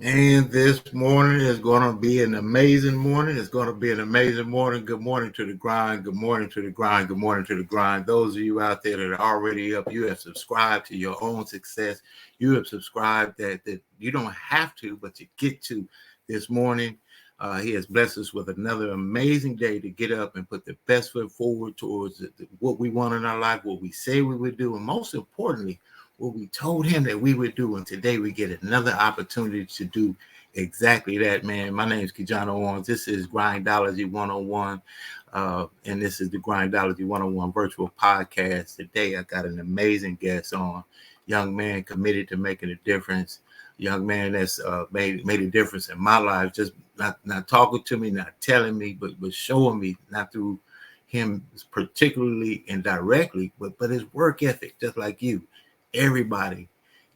And this morning is going to be an amazing morning. It's going to be an amazing morning. Good morning to the grind. Good morning to the grind. Good morning to the grind. Those of you out there that are already up, you have subscribed to your own success. You have subscribed that you don't have to, but you get to this morning. He has blessed us with another amazing day to get up and put the best foot forward towards what we want in our life, what we say we would do, and most importantly, what we told him that we would do. And today we get another opportunity to do exactly that, man. My name is KeJohnna Owens. This is Grindology101. And this is the Grindology101 virtual podcast. Today I got an amazing guest on. Young man committed to making a difference. Young man that's made a difference in my life. Just not talking to me, not telling me, but showing me, not through him particularly and directly, but his work ethic, just like you. Everybody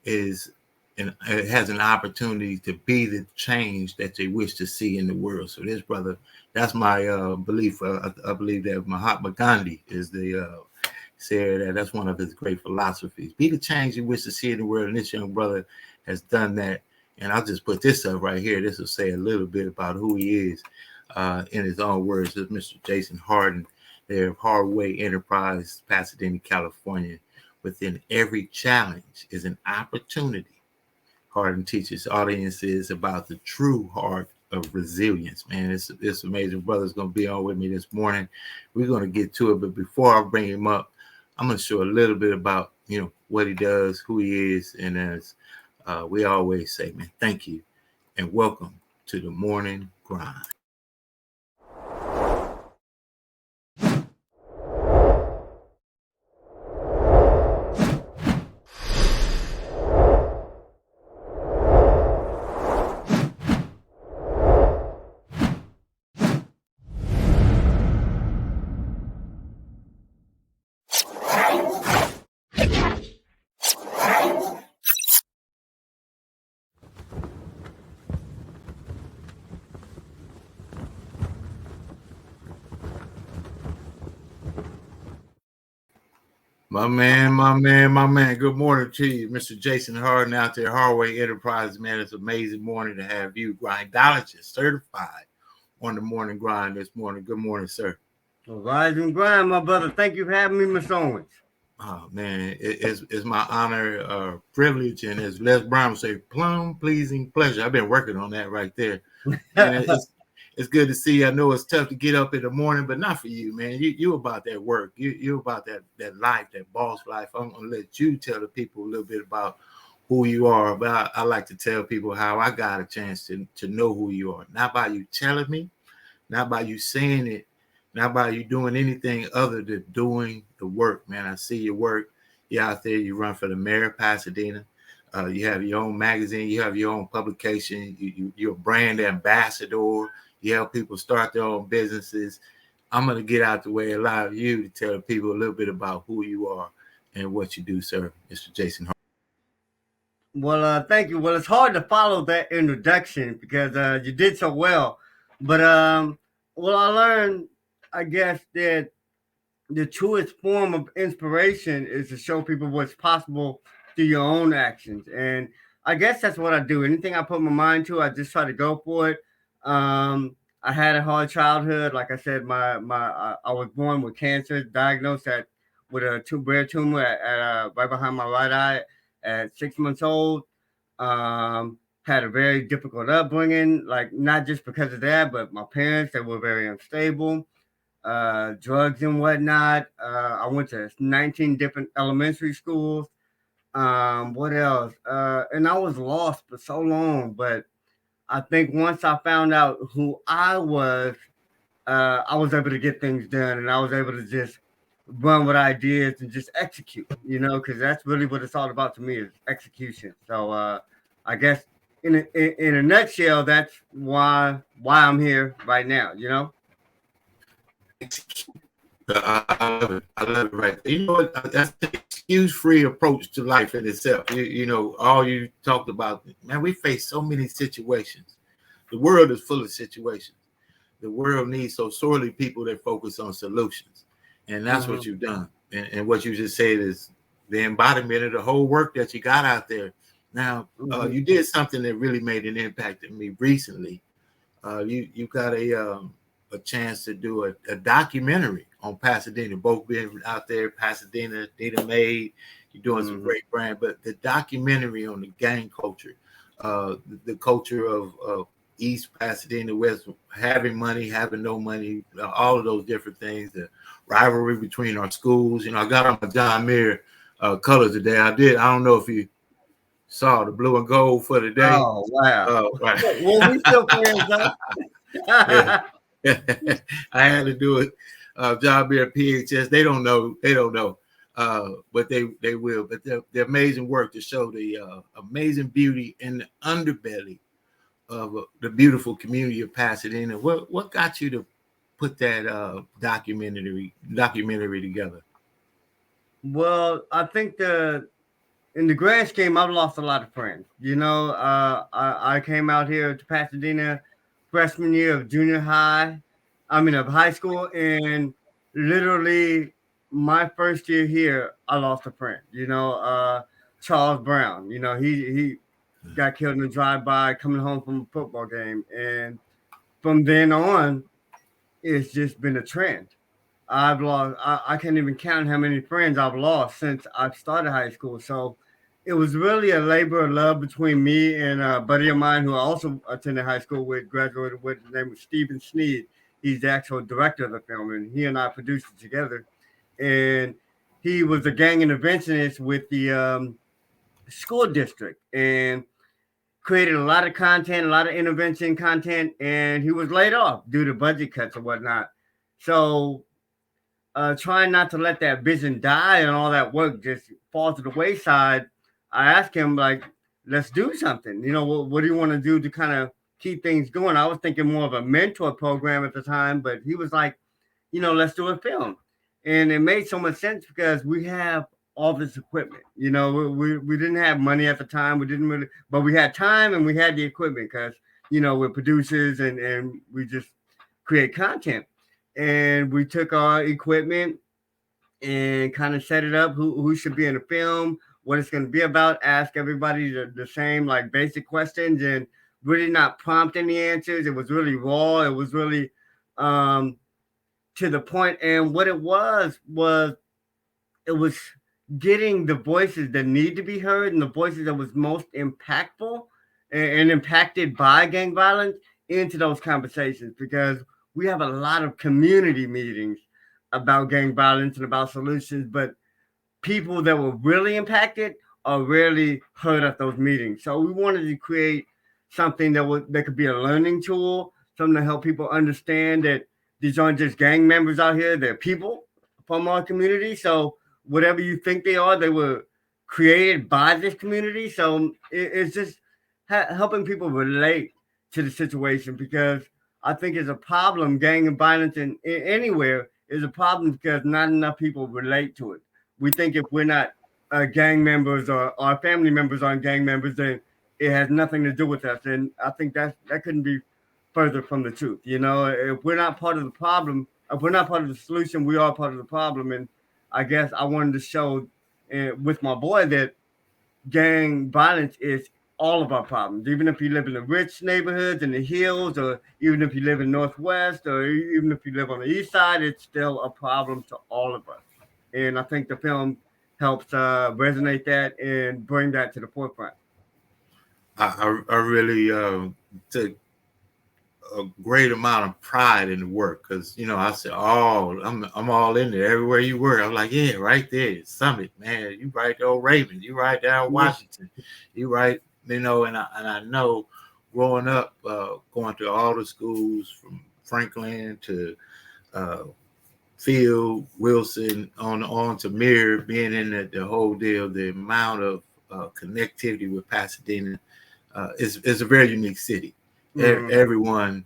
has an opportunity to be the change that they wish to see in the world. So this brother, that's my belief. I believe that Mahatma Gandhi is said that's one of his great philosophies. Be the change you wish to see in the world. And this young brother has done that. And I'll just put this up right here. This will say a little bit about who he is in his own words. This is Mr. Jason Hardin there of Hardway Enterprise, Pasadena, California. Within every challenge is an opportunity. Hardin teaches audiences about the true heart of resilience. Man, it's amazing. Brother's going to be on with me this morning. We're going to get to it. But before I bring him up, I'm going to show a little bit about, what he does, who he is. And as we always say, man, thank you and welcome to the Morning Grind. My man. Good morning to you, Mr. Jason Hardin out there, Hardway Enterprise, man. It's an amazing morning to have you, grindologist certified, on the morning grind this morning. Good morning, sir. Well, rise and grind, my brother. Thank you for having me, Miss Owens. Oh, man, it's my honor, privilege, and as Les Brown would say, plum pleasing pleasure. I've been working on that right there. And it's good to see you. I know it's tough to get up in the morning, but not for you, man. You about that work. You about that life, that boss life. I'm going to let you tell the people a little bit about who you are. But I like to tell people how I got a chance to know who you are. Not by you telling me, not by you saying it, not by you doing anything other than doing the work, man. I see your work. You're out there. You run for the mayor of Pasadena. You have your own magazine. You have your own publication. You're a brand ambassador. You help people start their own businesses. I'm going to get out the way, allow you to tell people a little bit about who you are and what you do, sir, Mr. Jason Hart. Well, thank you. Well, it's hard to follow that introduction because you did so well. But, I learned, I guess, that the truest form of inspiration is to show people what's possible through your own actions. And I guess that's what I do. Anything I put my mind to, I just try to go for it. I had a hard childhood. Like I said, I was born with cancer, diagnosed with a rare tumor right behind my right eye at 6 months old. Had a very difficult upbringing, like not just because of that, but my parents, they were very unstable, drugs and whatnot. I went to 19 different elementary schools. What else? And I was lost for so long, but I think once I found out who I was able to get things done, and I was able to just run with ideas and just execute, because that's really what it's all about to me is execution. So I guess in a nutshell, that's why I'm here right now, I love it. I love it right there. You know what? That's the excuse-free approach to life in itself. All you talked about, man, we face so many situations. The world is full of situations. The world needs so sorely people that focus on solutions. And that's what you've done. And what you just said is the embodiment of the whole work that you got out there. Now, you did something that really made an impact on me recently. You got a chance to do a documentary on Pasadena, both being out there, Pasadena, Nita Made. You're doing some great brand, but the documentary on the gang culture, the culture of East Pasadena, West, having money, having no money, all of those different things, the rivalry between our schools. You know, I got on my John Muir colors today. I don't know if you saw the blue and gold for the day. Oh, wow. Right. Well, we still friends, though. Yeah. I had to do it. John Muir PHS. They don't know. But they will. But the amazing work to show the amazing beauty in the underbelly of the beautiful community of Pasadena. What got you to put that documentary together? Well, I think in the grand scheme, I've lost a lot of friends. You know, I came out here to Pasadena freshman year of of high school, and literally my first year here, I lost a friend. You know, Charles Brown. You know, he got killed in a drive-by coming home from a football game, and from then on, it's just been a trend. I've lost. I can't even count how many friends I've lost since I've started high school. So it was really a labor of love between me and a buddy of mine who I also attended high school with, graduated with. His name was Stephen Sneed. He's the actual director of the film, and he and I produced it together. And he was a gang interventionist with the school district and created a lot of content, a lot of intervention content, and he was laid off due to budget cuts and whatnot. So trying not to let that vision die and all that work just fall to the wayside, I asked him, like, let's do something. You know, what do you want to do to kind of keep things going? I was thinking more of a mentor program at the time, but he was like, you know, let's do a film. And it made so much sense because we have all this equipment. You know, we didn't have money at the time. We didn't really, but we had time and we had the equipment because, you know, we're producers and we just create content. And we took our equipment and kind of set it up, who should be in the film, what it's going to be about, ask everybody the same like basic questions and really not prompt any answers. It was really raw. It was really to the point. And what it was it was getting the voices that need to be heard and the voices that was most impactful and impacted by gang violence into those conversations, because we have a lot of community meetings about gang violence and about solutions, but people that were really impacted are rarely heard at those meetings. So we wanted to create something that could be a learning tool, something to help people understand that these aren't just gang members out here, they're people from our community. So whatever you think they are, they were created by this community. So it's just helping people relate to the situation, because I think it's a problem. Gang and violence in anywhere is a problem because not enough people relate to it. We think if we're not gang members or our family members aren't gang members, then it has nothing to do with us. And I think that couldn't be further from the truth. You know, if we're not part of the problem, if we're not part of the solution, we are part of the problem. And I guess I wanted to show with my boy that gang violence is all of our problems. Even if you live in the rich neighborhoods in the hills, or even if you live in Northwest, or even if you live on the East Side, it's still a problem to all of us. And I think the film helps resonate that and bring that to the forefront. I really took a great amount of pride in the work, because, you know, I said, oh, I'm all in there. Everywhere you were, I'm like, yeah, right there, Summit, man. You right there, Ravens. You right there, Washington. You right, you know. And I know, growing up, going to all the schools from Franklin to Field, Wilson, on to Mirror, being in the whole deal, the amount of connectivity with Pasadena is a very unique city. Everyone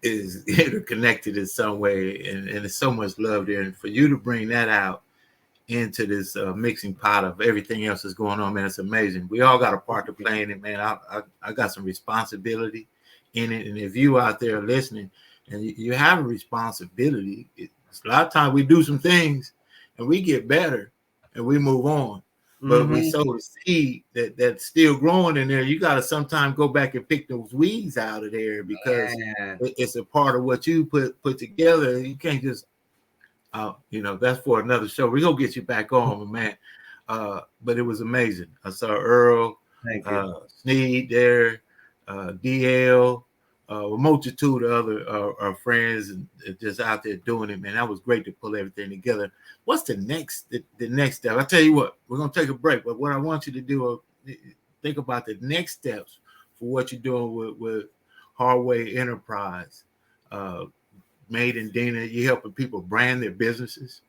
is interconnected in some way, and there's so much love there. And for you to bring that out into this mixing pot of everything else that's going on, man, it's amazing. We all got a part to play in it, man. I got some responsibility in it. And if you out there listening and you have a responsibility, a lot of times we do some things and we get better and we move on. but we sowed a seed that's still growing in there. You got to sometimes go back and pick those weeds out of there because it's a part of what you put together. You can't just, that's for another show. We're going to get you back on, man. But it was amazing. I saw Earl, Sneed there, DL, a multitude of other friends and just out there doing it, man. That was great to pull everything together. What's the next step? I tell you what, we're gonna take a break, but what I want you to do, think about the next steps for what you're doing with Hardway Enterprise. Made in Dina, you're helping people brand their businesses.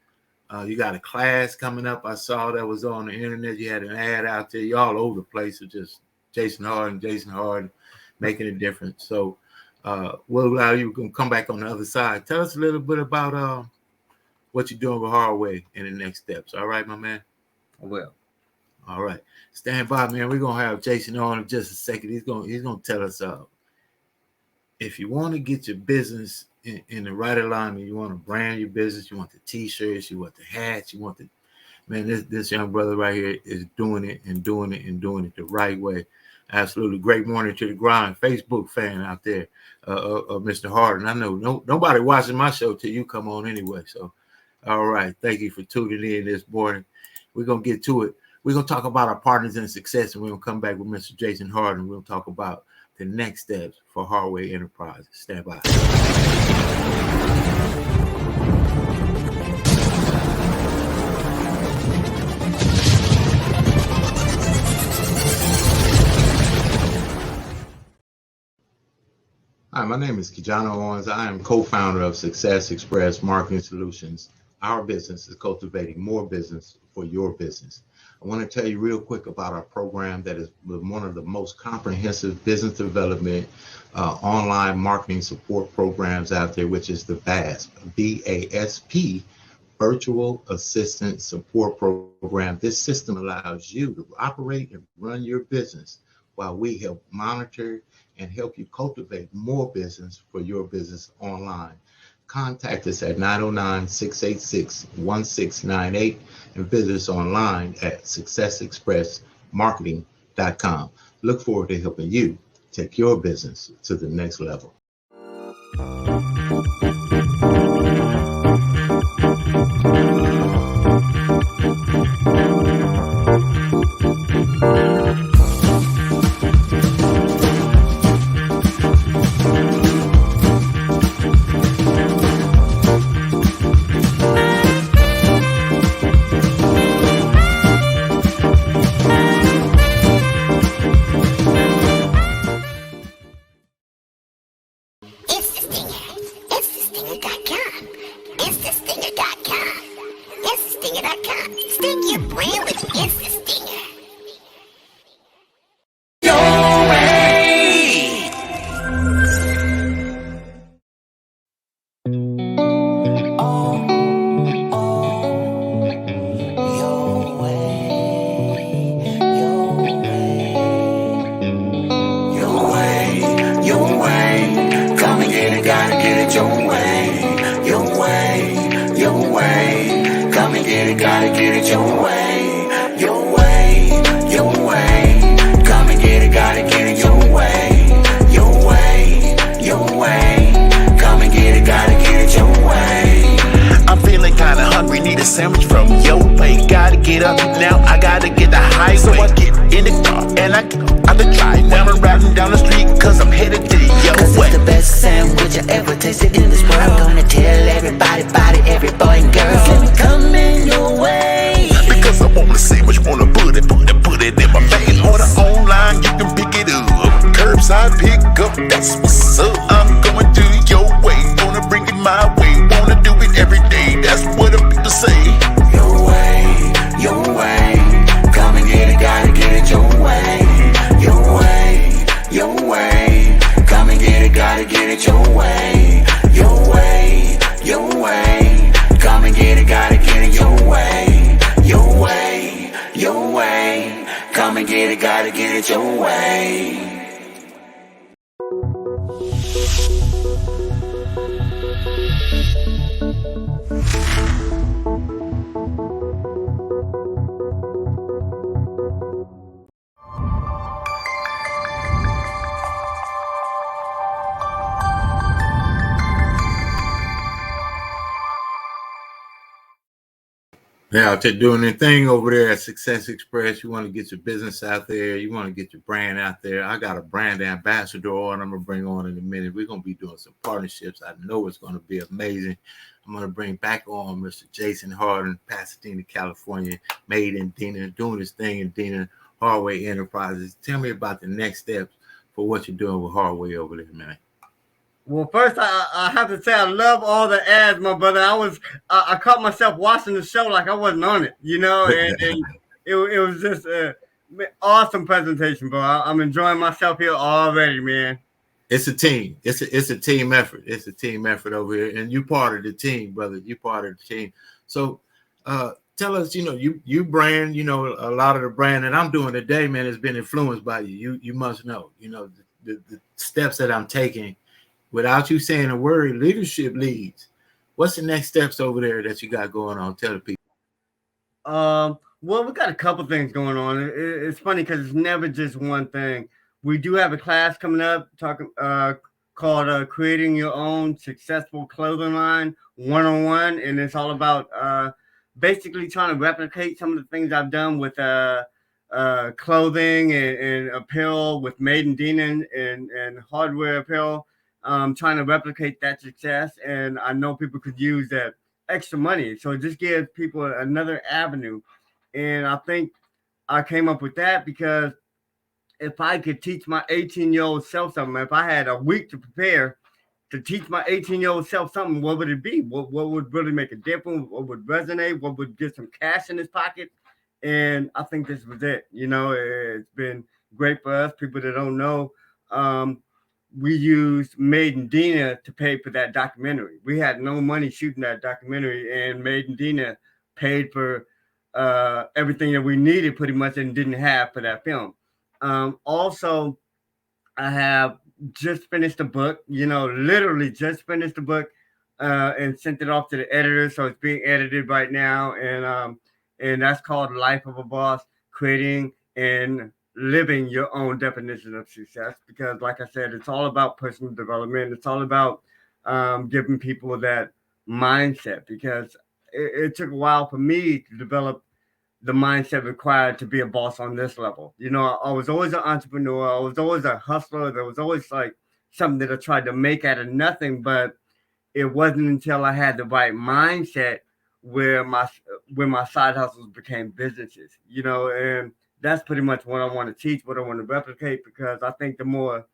You got a class coming up. I saw that was on the internet. You had an ad out there. You're all over the place. It's just Jason Hardin, making a difference. So we'll allow you to come back on the other side. Tell us a little bit about what you're doing with Hardway and the next steps. All right, my man? I will. All right. Stand by, man. We're going to have Jason on in just a second. He's going to tell us if you want to get your business in the right alignment, you want to brand your business, you want the t-shirts, you want the hats, you want the, man, this young brother right here is doing it the right way. Absolutely. Great morning to the grind Facebook fan out there of Mr. Hardin. I know nobody watching my show till you come on anyway. So, all right. Thank you for tuning in this morning. We're going to get to it. We're going to talk about our partners in success, and we're going to come back with Mr. Jason Hardin. We'll talk about the next steps for Hardway Enterprise. Stand by. Hi, my name is KeJohnna Owens. I am co-founder of Success Express Marketing Solutions. Our business is cultivating more business for your business. I want to tell you real quick about our program that is one of the most comprehensive business development online marketing support programs out there, which is the VASP, VASP, Virtual Assistant Support Program. This system allows you to operate and run your business while we help monitor and help you cultivate more business for your business online. Contact us at 909-686-1698 and visit us online at successexpressmarketing.com. Look forward to helping you take your business to the next level. Sandwich from your plate. Gotta get up now, I gotta get the highway. So I get in the car and I get out the driveway. Now I'm riding down the street cause I'm headed to your Cause way. It's the best sandwich I ever tasted in this world. I'm gonna tell everybody about it, every boy and girl. Let me come in your way. Because I want the sandwich, wanna put it in my face. Order online, you can pick it up. Curbside pick up, that's what's up. I'm going to your way, gonna bring it my way. Wanna do it every day, that's what the people say. Your way, come and get it, gotta get it your way. Your way, come and get it, gotta get it your way. Your way, come and get it, gotta get it your way. Your way, come and get it, gotta get it your way. Now, to doing anything over there at Success Express, you want to get your business out there. You want to get your brand out there. I got a brand ambassador on I'm going to bring on in a minute. We're going to be doing some partnerships. I know it's going to be amazing. I'm going to bring back on Mr. Jason Hardin, Pasadena, California, made in Dina, doing his thing in Dina, Hardway Enterprises. Tell me about the next steps for what you're doing with Hardway over there, man. Well, first, I have to say I love all the ads, my brother. I caught myself watching the show like I wasn't on it, and it was just an awesome presentation, bro. I'm enjoying myself here already, man. It's a team. It's a team effort. It's a team effort over here, and you part of the team, brother. You part of the team. So, tell us, you brand, a lot of the brand that I'm doing today, man, has been influenced by you. You must know, the steps that I'm taking. Without you saying a word, leadership leads. What's the next steps over there that you got going on? Tell the people. Well, we got a couple things going on. It's funny because it's never just one thing. We do have a class coming up called Creating Your Own Successful Clothing Line 101. And it's all about basically trying to replicate some of the things I've done with clothing and apparel with Made in Dina and hardware apparel. Trying to replicate that success, and I know people could use that extra money, so it just gives people another avenue. And I think I came up with that because if I could teach my 18-year-old self something, if I had a week to prepare to teach my 18-year-old self something, what would it be? What would really make a difference? What would resonate? What would get some cash in his pocket? And I think this was it. It's been great for us. People that don't know, we used Made in Dina to pay for that documentary. We had no money shooting that documentary, and Made in Dina paid for everything that we needed pretty much and didn't have for that film. Also, I have just finished the book, literally just finished the book and sent it off to the editor. So it's being edited right now. And that's called Life of a Boss, Creating and Living Your Own Definition of Success. Because like I said, it's all about personal development. It's all about giving people that mindset, because it took a while for me to develop the mindset required to be a boss on this level. I was always an entrepreneur. I was always a hustler. There was always like something that I tried to make out of nothing, but it wasn't until I had the right mindset where my side hustles became businesses, and that's pretty much what I want to teach, what I want to replicate, because I think the more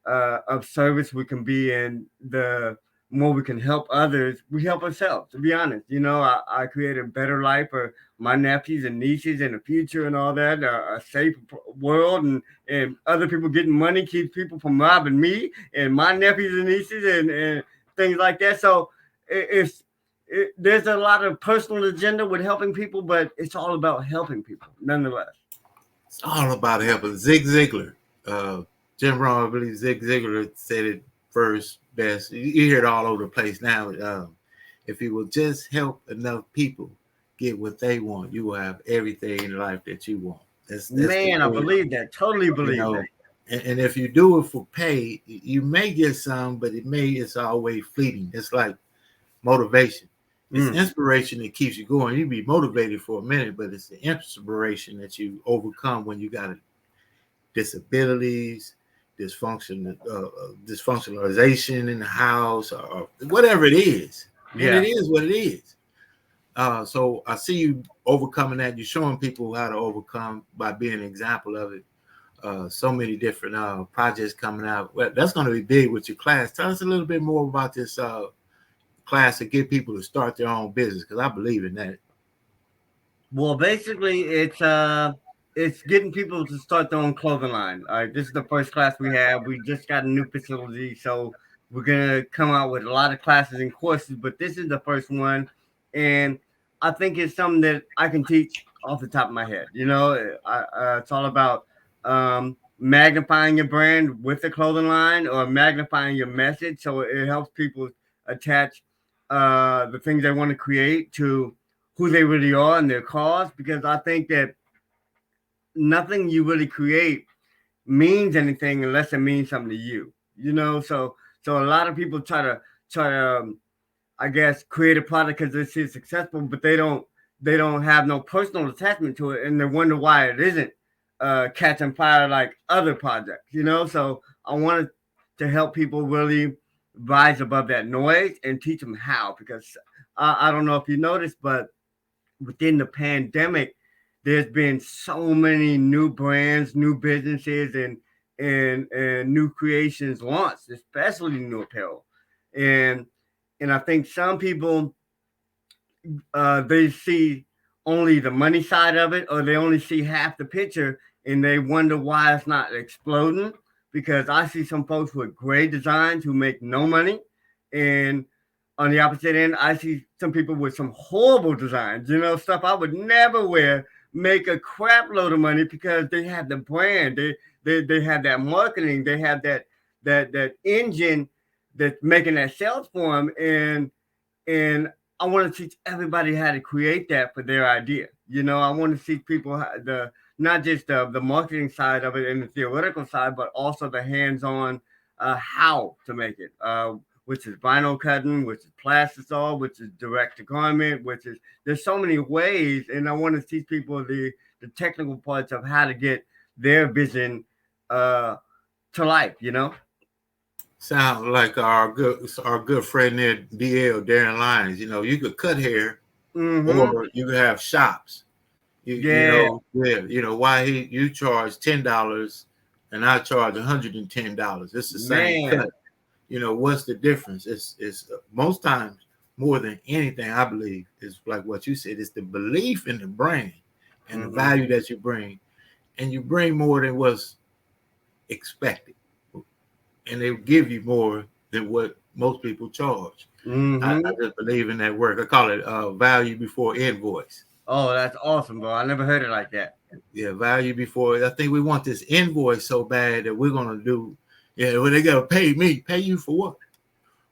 of service we can be and the more we can help others, we help ourselves, to be honest. I create a better life for my nephews and nieces in the future and all that, a safe world, and other people getting money keeps people from robbing me and my nephews and nieces and things like that. So there's a lot of personal agenda with helping people, but it's all about helping people nonetheless. It's all about helping. Zig Ziglar, Jim Rohn, I believe Zig Ziglar said it first best. You hear it all over the place now. If you will just help enough people get what they want, you will have everything in life that you want. That's man, I believe that. Totally believe that. And if you do it for pay, you may get some, but it's always fleeting. It's like motivation. It's inspiration that keeps you going. You be motivated for a minute, but it's the inspiration that you overcome when you got disabilities, dysfunctionalization in the house, or whatever it is. Yeah. And it is what it is. So I see you overcoming that. You're showing people how to overcome by being an example of it. So many different projects coming out. Well, that's going to be big with your class. Tell us a little bit more about this class to get people to start their own business, because I believe in that. Well, basically, it's getting people to start their own clothing line. All right, this is the first class we have. We just got a new facility, so we're gonna come out with a lot of classes and courses, but this is the first one, and I think it's something that I can teach off the top of my head. It's all about magnifying your brand with the clothing line, or magnifying your message, so it helps people attach the things they want to create to who they really are and their cause, because I think that nothing you really create means anything unless it means something to you, so a lot of people try to I guess create a product because it's successful, but they don't they don't have no personal attachment to it, and they wonder why it isn't catching fire like other projects, you know. So I wanted to help people really rise above that noise and teach them how, because I don't know if you noticed, but within the pandemic, there's been so many new brands, new businesses, and new creations launched, especially new apparel. And I think some people they see only the money side of it, or they only see half the picture, and they wonder why it's not exploding. Because I see some folks with great designs who make no money, and on the opposite end, I see some people with some horrible designs, you know, stuff I would never wear, make a crap load of money because they have the brand, they have that marketing, they have that engine that's making that sales for them, and I want to teach everybody how to create that for their idea. You know, I want to teach people not just the marketing side of it and the theoretical side, but also the hands-on how to make it. Which is vinyl cutting, which is plastisol, which is direct to garment, which is, there's so many ways, and I want to teach people the technical parts of how to get their vision to life, you know. Sound like our good friend there, DL Darren Lyons. You know, you could cut hair, or you could have shops. You know why you charge $10 and I charge $110. It's the same cut. You know, what's the difference? It's most times, more than anything, I believe, is like what you said. It's the belief in the brand and the value that you bring, and you bring more than what's expected, and they give you more than what most people charge. I just believe in that work. I call it value before invoice. Oh, that's awesome, bro. I never heard it like that. Yeah, value before. I think we want this invoice so bad that we're gonna do. Yeah, well, they gotta pay me. Pay you for what?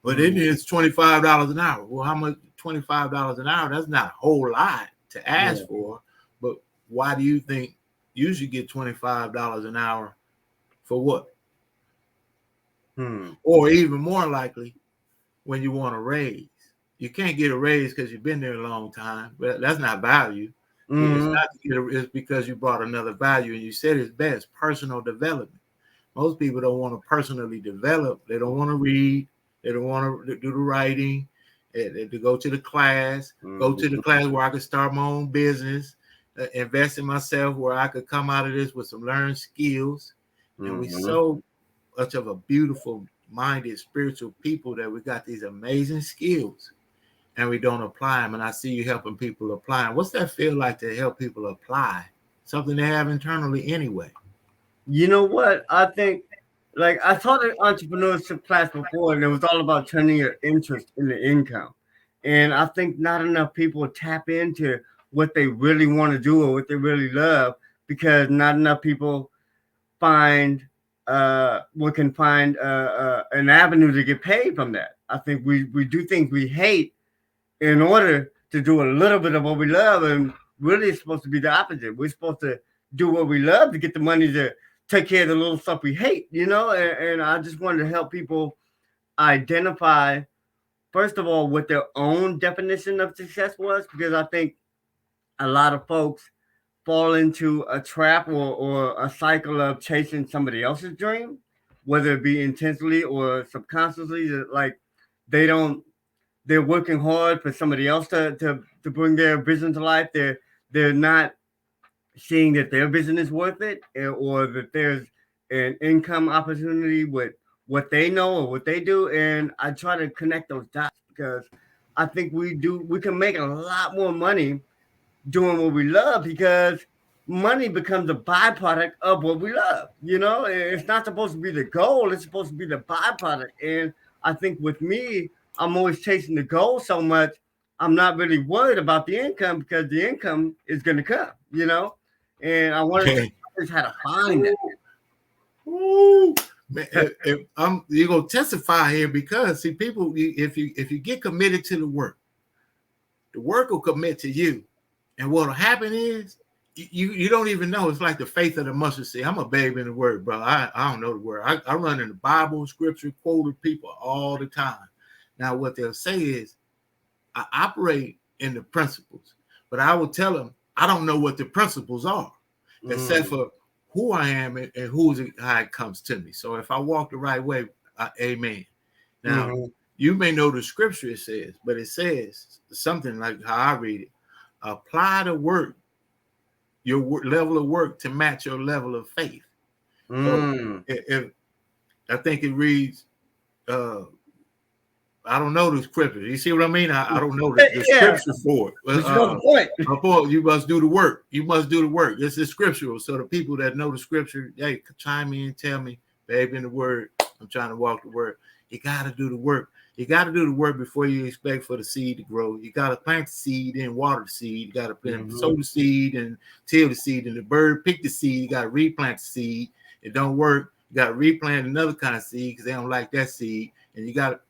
Well, then it's $25 an hour. Well, how much? $25 an hour? That's not a whole lot to ask for. But why do you think you should get $25 an hour for what? Or even more likely, when you want a raise, you can't get a raise because you've been there a long time. But that's not value. It's because you brought another value, and you said it's best personal development. Most people don't want to personally develop. They don't want to read. They don't want to do the writing, to go to the class, go to the class where I could start my own business, invest in myself where I could come out of this with some learned skills. And we so much of a beautiful minded spiritual people that we got these amazing skills and we don't apply them. And I see you helping people apply. What's that feel like to help people apply something they have internally anyway? You know what? I think, like, I taught an entrepreneurship class before, and it was all about turning your interest into income. And I think not enough people tap into what they really want to do or what they really love, because not enough people find an avenue to get paid from that. I think we do things we hate in order to do a little bit of what we love, and really it's supposed to be the opposite. We're supposed to do what we love to get the money to take care of the little stuff we hate, you know. And I just wanted to help people identify, first of all, what their own definition of success was, because I think a lot of folks fall into a trap or a cycle of chasing somebody else's dream, whether it be intentionally or subconsciously. Like they're working hard for somebody else to bring their vision to life. They're not seeing that their vision is worth it, or that there's an income opportunity with what they know or what they do. And I try to connect those dots, because I think we can make a lot more money doing what we love, because money becomes a byproduct of what we love. You know, it's not supposed to be the goal. It's supposed to be the byproduct. And I think with me, I'm always chasing the goal so much, I'm not really worried about the income, because the income is going to come, you know. And I wanted to teach how to find that. Ooh, man, you're gonna testify here, because see, people, if you get committed to the work will commit to you, and what'll happen is you don't even know. It's like the faith of the mustard seed. I'm a babe in the word, bro. I don't know the word. I run in the Bible, scripture, quoted people all the time. Now, what they'll say is, I operate in the principles, But I will tell them I don't know what the principles are, except for who I am and how it comes to me. So if I walk the right way, amen. Now, you may know the scripture it says, but it says something like how I read it. Apply the work, your level of work to match your level of faith. So if I think it reads, I don't know the scripture. You see what I mean? I don't know the scripture for it. But you know the point. You must do the work. You must do the work. This is scriptural. So the people that know the scripture, hey, chime in, tell me, babe, in the word, I'm trying to walk the word. You got to do the work. You got to do the work before you expect for the seed to grow. You got to plant the seed and water the seed. You got to sow the seed and till the seed. And the bird pick the seed. You got to replant the seed. It don't work. You got to replant another kind of seed because they don't like that seed. And you got to,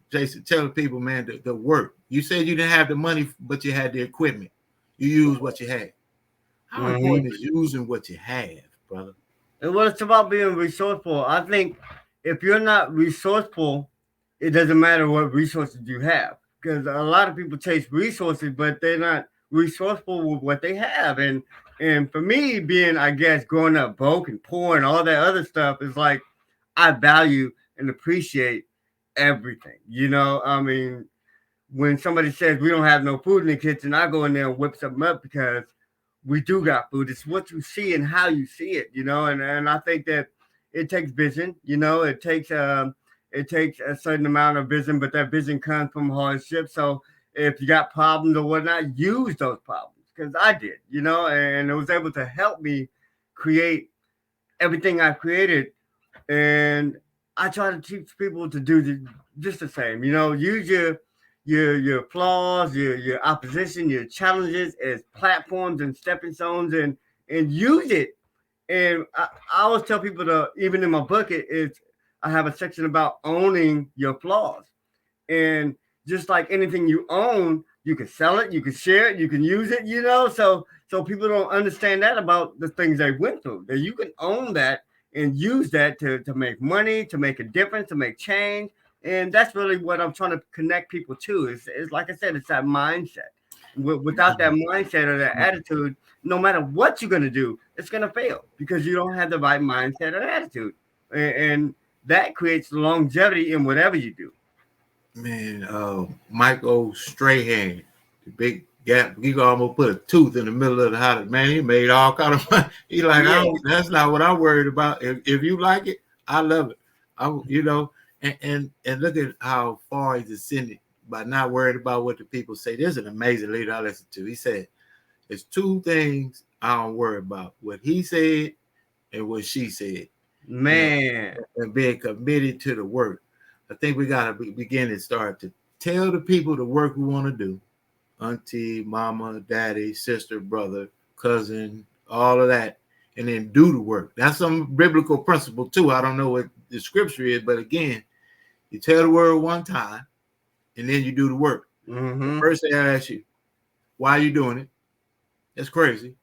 Jason, tell the people, man, the work. You said you didn't have the money, but you had the equipment. You use what you had. How important is using what you have, brother? And what it's about being resourceful. I think if you're not resourceful, it doesn't matter what resources you have. Because a lot of people chase resources, but they're not resourceful with what they have. And for me, being, I guess, growing up broke and poor and all that other stuff is like, I value and appreciate everything. You know, I mean, when somebody says we don't have no food in the kitchen, I go in there and whip something up because we do got food. It's what you see and how you see it, you know, and I think that it takes vision, you know, it takes a certain amount of vision, but that vision comes from hardship. So if you got problems or whatnot, use those problems, because I did, you know, and it was able to help me create everything I created. And I try to teach people to do just the same, you know, use your flaws, your opposition, your challenges as platforms and stepping stones, and use it. And I always tell people to, even in my book, I have a section about owning your flaws. And just like anything you own, you can sell it, you can share it, you can use it, you know. So people don't understand that about the things they went through. That you can own that and use that to make money, to make a difference, to make change. And that's really what I'm trying to connect people to. It's like I said, it's that mindset. Without that mindset or that attitude, no matter what you're going to do, it's going to fail because you don't have the right mindset or attitude. And that creates longevity in whatever you do. Man, Michael Strahan, the big gap, he almost put a tooth in the middle of the house. Man, he made all kind of money. He like, that's not what I'm worried about. If you like it, I love it. You know, and look at how far he's ascended by not worried about what the people say. There's an amazing leader I listen to. He said, there's two things I don't worry about: what he said and what she said. Man, and being committed to the work. I think we got to begin and start to tell the people the work we want to do. Auntie, mama, daddy, sister, brother, cousin, all of that, and then do the work. That's some biblical principle too. I don't know what the scripture is, but again, you tell the word one time, and then you do the work. First thing I ask you, why are you doing it? That's crazy.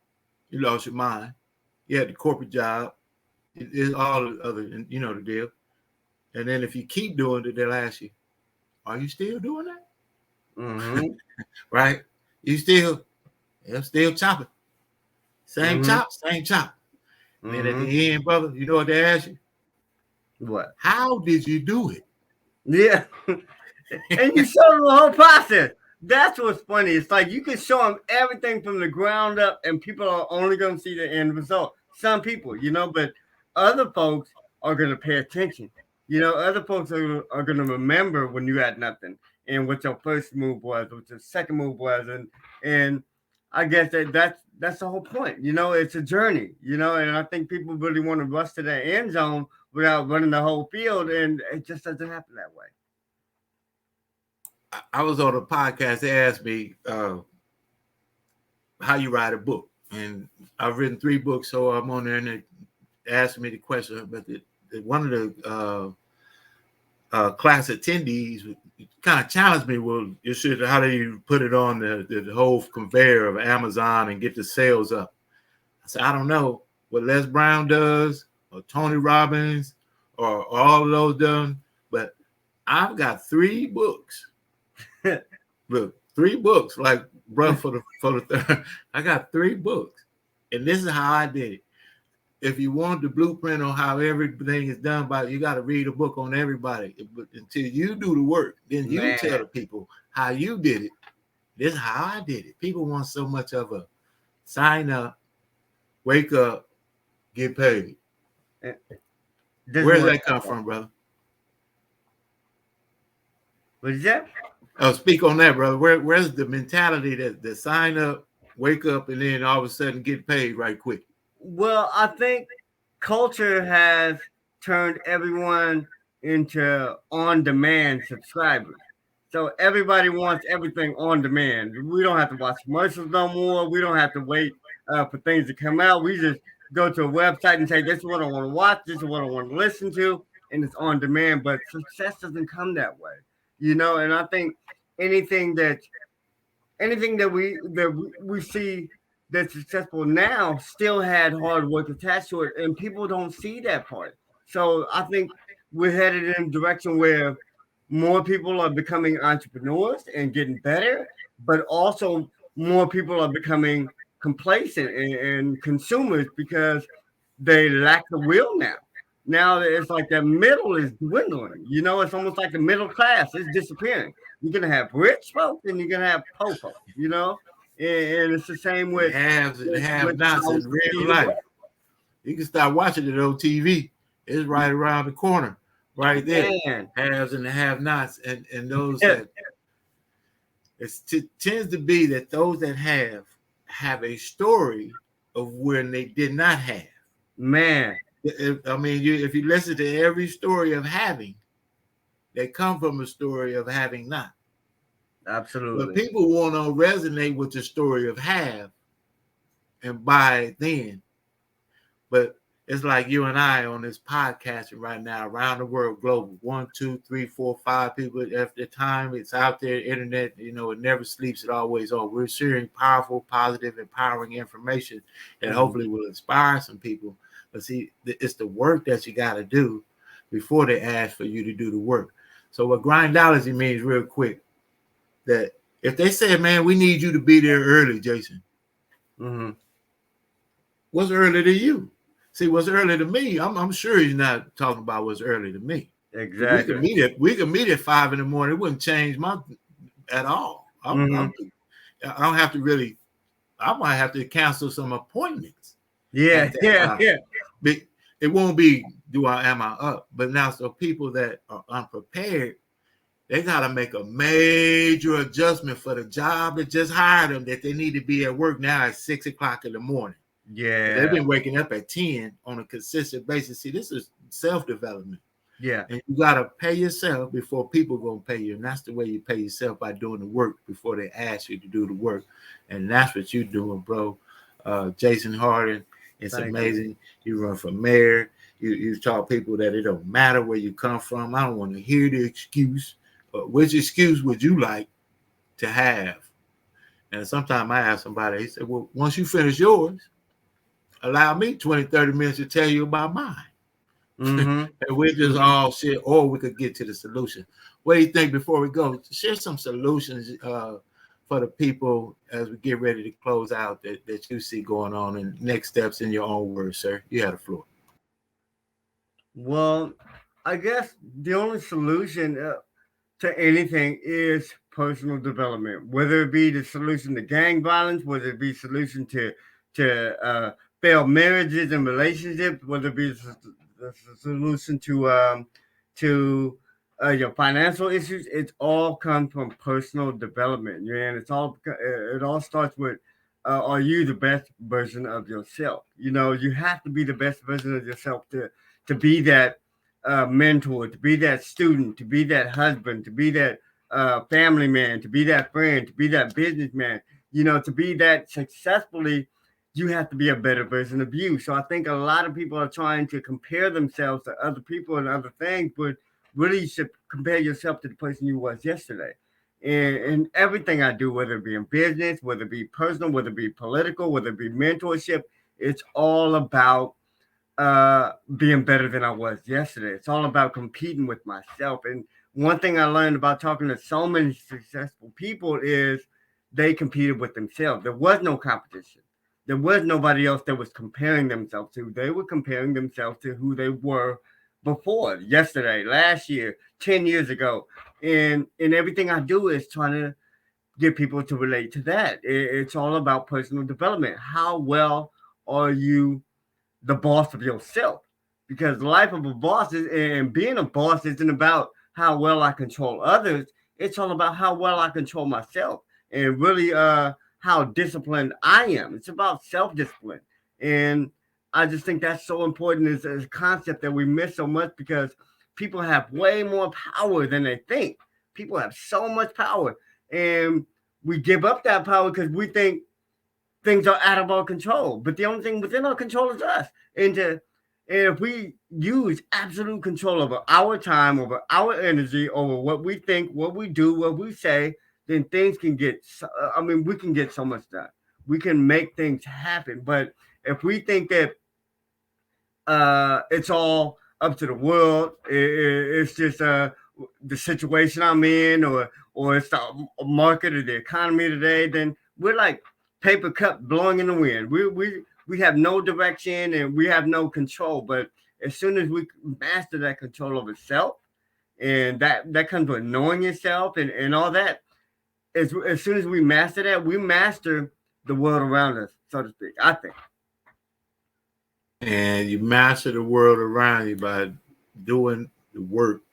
You lost your mind. You had the corporate job. It's all the other, you know the deal. And then if you keep doing it, they'll ask you, are you still doing that? Right? You still chopping. Same chop. And then at the end, brother, you know what they ask you? What? How did you do it? Yeah. And you show them the whole process. That's what's funny. It's like you can show them everything from the ground up, and people are only going to see the end result. Some people, you know, but other folks are going to pay attention. You know, other folks are going to remember when you had nothing and what your first move was, what your second move was. And I guess that's the whole point. You know, it's a journey, you know, and I think people really want to rush to that end zone without running the whole field. And it just doesn't happen that way. I was on a podcast. They asked me how you write a book. And I've written 3 books, so I'm on there, and they asked me the question. But one of the class attendees kind of challenged me. Well, how do you put it on the whole conveyor of Amazon and get the sales up? I said, I don't know what Les Brown does or Tony Robbins or all of those done, but I've got 3 books. Look, 3 books, like bro. For the third, I got 3 books, and this is how I did it. If you want the blueprint on how everything is done by, you got to read a book on everybody. Until you do the work, then you tell the people how you did it. This is how I did it. People want so much of a sign up, wake up, get paid. Where does that come from, brother? What is that? Oh, speak on that, brother. Where's the mentality that sign up, wake up, and then all of a sudden get paid right quick? Well, I think culture has turned everyone into on-demand subscribers. So everybody wants everything on demand. We don't have to watch commercials no more. We don't have to wait for things to come out. We just go to a website and say, this is what I want to watch. This is what I want to listen to. And it's on demand. But success doesn't come that way, you know. And I think anything that we see that's successful now still had hard work attached to it, and people don't see that part. So I think we're headed in a direction where more people are becoming entrepreneurs and getting better, but also more people are becoming complacent and consumers because they lack the will now. Now it's like the middle is dwindling. You know, it's almost like the middle class is disappearing. You're gonna have rich folks and you're gonna have poor folks, you know? And it's the same with haves and have-nots in real life. You can start watching it on TV. It's right around the corner, right there. Man. Haves and the have-nots, and those that it tends to be that those that have a story of when they did not have. Man, I mean, if you listen to every story of having, they come from a story of having not. Absolutely. But people want to resonate with the story of have and buy it then. But it's like you and I on this podcast right now, around the world, global. 1, 2, 3, 4, 5 people at the time. It's out there, internet, you know, it never sleeps, it always on. We're sharing powerful, positive, empowering information that hopefully will inspire some people. But see, it's the work that you got to do before they ask for you to do the work. So what grindology means, real quick, that if they say, man, we need you to be there early, Jason. What's early to you? See, what's early to me, I'm sure he's not talking about what's early to me. Exactly. We can meet at 5 in the morning. It wouldn't change my at all. I don't have to really, I might have to cancel some appointments. Yeah. It won't be am I up? But now, so people that are unprepared, they got to make a major adjustment for the job that just hired them, that they need to be at work now at 6 o'clock in the morning. Yeah. They've been waking up at 10 on a consistent basis. See, this is self-development. Yeah. And you got to pay yourself before people going to pay you. And that's the way you pay yourself, by doing the work before they ask you to do the work. And that's what you're doing, bro. Jason Hardin, it's amazing. You run for mayor. You taught people that it don't matter where you come from. I don't want to hear the excuse. Which excuse would you like to have? And sometimes I ask somebody, he said, well, once you finish yours, allow me 20, 30 minutes to tell you about mine. And we're just all shit, or we could get to the solution. What do you think before we go? Share some solutions for the people as we get ready to close out that you see going on, and next steps in your own words, sir. You have the floor. Well, I guess the only solution to anything is personal development, whether it be the solution to gang violence, whether it be solution to failed marriages and relationships, whether it be the solution to your financial issues. It all comes from personal development, and it all starts with are you the best version of yourself? You know, you have to be the best version of yourself to be that mentor, to be that student, to be that husband, to be that family man, to be that friend, to be that businessman. You know, to be that successfully, you have to be a better version of you. So I think a lot of people are trying to compare themselves to other people and other things, but really you should compare yourself to the person you was yesterday. And everything I do, whether it be in business, whether it be personal, whether it be political, whether it be mentorship, it's all about being better than I was yesterday. It's all about competing with myself. And one thing I learned about talking to so many successful people is they competed with themselves. There was no competition. There was nobody else that was comparing themselves to. They were comparing themselves to who they were before, yesterday, last year, 10 years ago. And everything I do is trying to get people to relate to that. It's all about personal development. How well are you the boss of yourself? Because the life of a boss and being a boss isn't about how well I control others. It's all about how well I control myself and really how disciplined I am. It's about self-discipline. And I just think that's so important as a concept that we miss so much because people have way more power than they think. People have so much power. And we give up that power because we think things are out of our control. But the only thing within our control is us. And if we use absolute control over our time, over our energy, over what we think, what we do, what we say, then things can get, we can get so much done. We can make things happen. But if we think that it's all up to the world, it's just the situation I'm in, or it's the market or the economy today, then we're like paper cup blowing in the wind. We have no direction and we have no control. But as soon as we master that control over self, and that comes with knowing yourself and all that, as soon as we master that, we master the world around us, so to speak, I think. And you master the world around you by doing the work.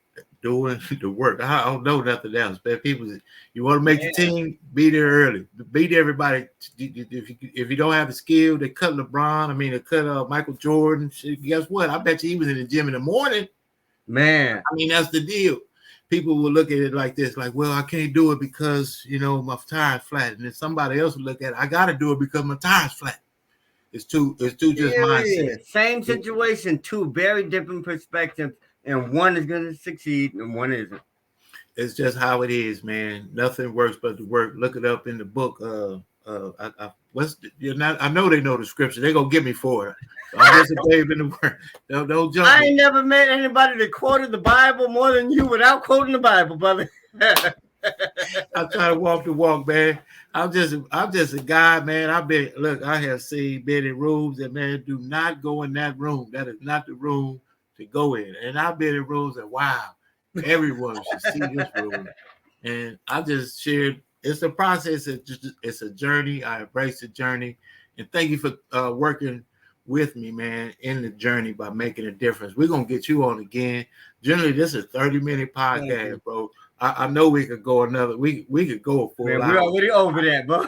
I don't know nothing else. But people, you want to make the team, be there early. Beat everybody. If you don't have the skill, they cut LeBron. They cut Michael Jordan. Guess what? I bet you he was in the gym in the morning. Man. That's the deal. People will look at it like this, like, well, I can't do it because, my tire's flat. And then somebody else will look at it, I got to do it because my tire's flat. It's two just mindset. Same situation, two very different perspectives, and one is going to succeed and one isn't. It's just how it is, man. Nothing works but the work. Look it up in the book. I know they know the scripture. They're gonna get me for it. I'm just a babe in the word. Don't jump. I ain't never met anybody that quoted the Bible more than you without quoting the Bible, brother. I try to walk the walk, man. I'm just a guy, man. I have been in rooms that, man, do not go in that room. That is not the room to go in. And I've been in rooms that, wow, everyone should see this room. And I just shared. It's a process. It's a journey. I embrace the journey. And thank you for working with me, man, in the journey by making a difference. We're going to get you on again. Generally, this is a 30-minute podcast, bro. I know we could go another. We could go a full hour. We're already over that, bro.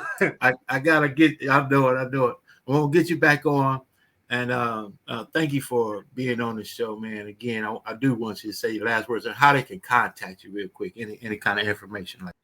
I gotta get. I know it. I'm gonna get you back on, and thank you for being on the show, man. Again, I do want you to say your last words and how they can contact you real quick. Any kind of information like.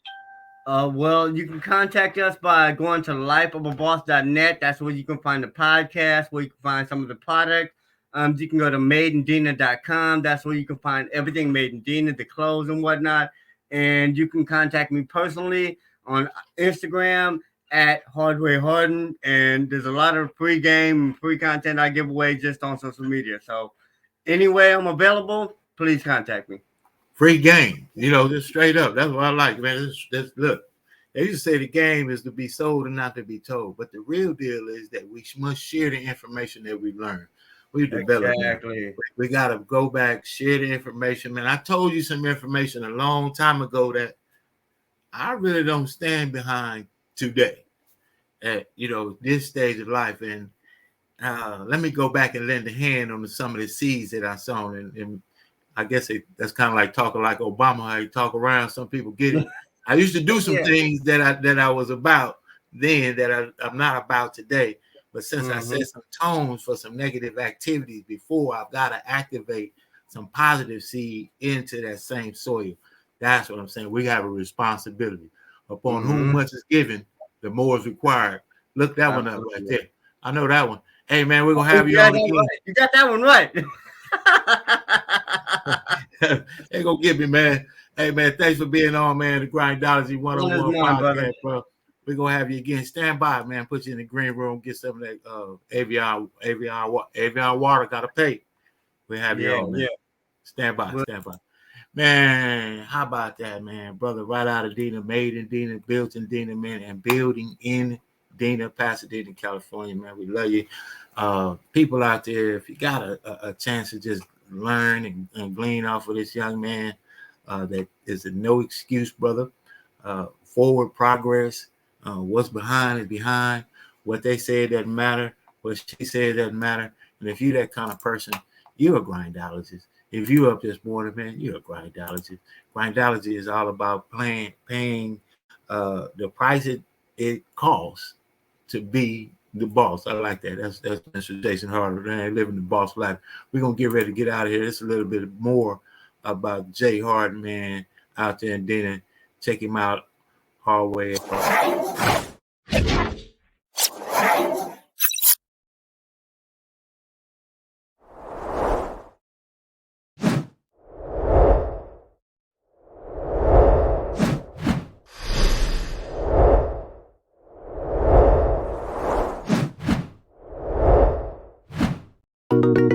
Well, you can contact us by going to lifeofaboss.net. That's where you can find the podcast, where you can find some of the products. You can go to madeindina.com. That's where you can find everything Made in Dina, the clothes and whatnot. And you can contact me personally on Instagram at Hardway Hardin. And there's a lot of free game, free content I give away just on social media. So anyway, I'm available. Please contact me. Free game, just straight up. That's what I like, man. Look, they used to say the game is to be sold and not to be told. But the real deal is that we must share the information that we learn. We develop. Exactly. We got to go back, share the information, man. I told you some information a long time ago that I really don't stand behind today at, this stage of life. And let me go back and lend a hand on some of the seeds that I sown. And I guess that's kind of like talking like Obama, how you talk around. Some people get it. I used to do some things that I was about then that I'm not about today. But since I set some tones for some negative activities before, I've got to activate some positive seed into that same soil. That's what I'm saying. We have a responsibility. Upon whom much is given, the more is required. Look that one up right there. I know that one. Hey, man, we're going to have you on again. Right. You got that one right. They going to get me, man. Hey, man, thanks for being on, man. The Grindology101 Podcast, bro. We're going to have you again. Stand by, man. Put you in the green room. Get some of that Avion water. Got to pay. We'll have you on, man. Yeah. Stand by. Man, how about that, man? Brother, right out of Dina, made in Dina, built in Dina, man, and building in Dina, Pasadena, California, man. We love you. People out there, if you got a chance to just learn and glean off of this young man, that is a no excuse, brother. Forward progress. What's behind is behind. What they say doesn't matter. What she said doesn't matter. And if you're that kind of person, you're a grindologist. If you up this morning, man, you're a grindologist. Grindology is all about paying the price it costs to be the boss. I like that. That's Mr. Jason Hardin, man, living the boss life. We're gonna get ready to get out of here. It's a little bit more about Jay Hardin, man, out there in Dina. Check him out, Hardway. Thank you.